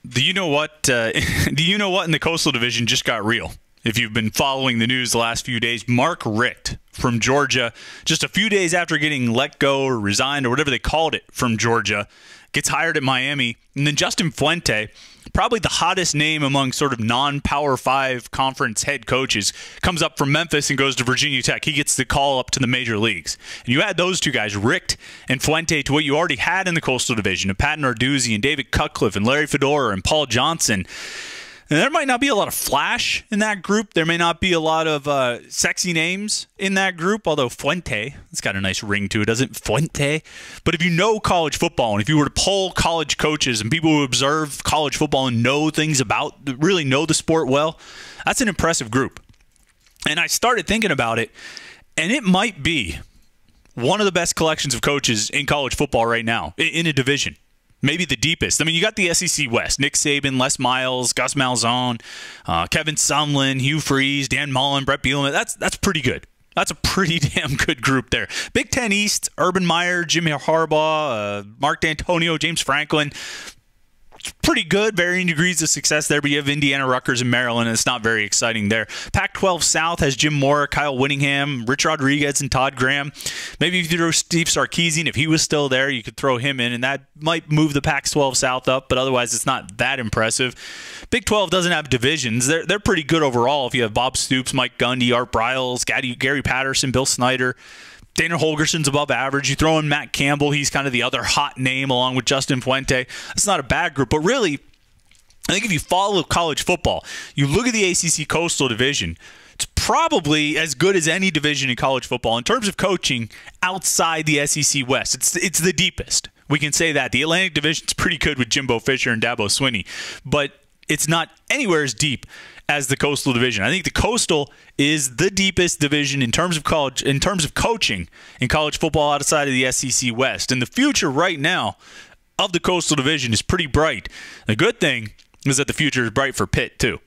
Do you know what? Do you know what in the Coastal Division just got real? If you've been following the news the last few days, Mark Richt from Georgia, just a few days after getting let go or resigned or whatever they called it from Georgia, gets hired at Miami. And then Justin Fuente, probably the hottest name among sort of non-Power 5 conference head coaches, comes up from Memphis and goes to Virginia Tech. He gets the call up to the major leagues. And you add those two guys, Richt and Fuente, to what you already had in the Coastal Division of Pat Narduzzi and David Cutcliffe and Larry Fedora and Paul Johnson. And there might not be a lot of flash in that group. There may not be a lot of sexy names in that group, although Fuente, it's got a nice ring to it, doesn't it? Fuente. But if you know college football, and if you were to poll college coaches and people who observe college football and know things about, really know the sport well, that's an impressive group. And I started thinking about it, and it might be one of the best collections of coaches in college football right now, in a division. Maybe the deepest. I mean, you got the SEC West. Nick Saban, Les Miles, Gus Malzahn, Kevin Sumlin, Hugh Freeze, Dan Mullen, Brett Bielema. That's pretty good. That's a pretty damn good group there. Big Ten East, Urban Meyer, Jimmy Harbaugh, Mark D'Antonio, James Franklin. It's pretty good, varying degrees of success there, but you have Indiana, Rutgers, and Maryland, and it's not very exciting there. Pac-12 South has Jim Mora, Kyle Whittingham, Rich Rodriguez, and Todd Graham. Maybe if you throw Steve Sarkisian, if he was still there, you could throw him in, and that might move the Pac-12 South up, but otherwise it's not that impressive. Big 12 doesn't have divisions. They're pretty good overall if you have Bob Stoops, Mike Gundy, Art Briles, Gary Patterson, Bill Snyder. Dana Holgerson's above average. You throw in Matt Campbell. He's kind of the other hot name along with Justin Fuente. That's not a bad group. But really, I think if you follow college football, you look at the ACC Coastal Division, it's probably as good as any division in college football in terms of coaching outside the SEC West. It's the deepest. We can say that. The Atlantic Division's pretty good with Jimbo Fisher and Dabo Swinney, but it's not anywhere as deep as the Coastal Division. I think the Coastal is the deepest division in terms of college, in terms of coaching in college football outside of the SEC West. And the future right now of the Coastal Division is pretty bright. The good thing is that the future is bright for Pitt too.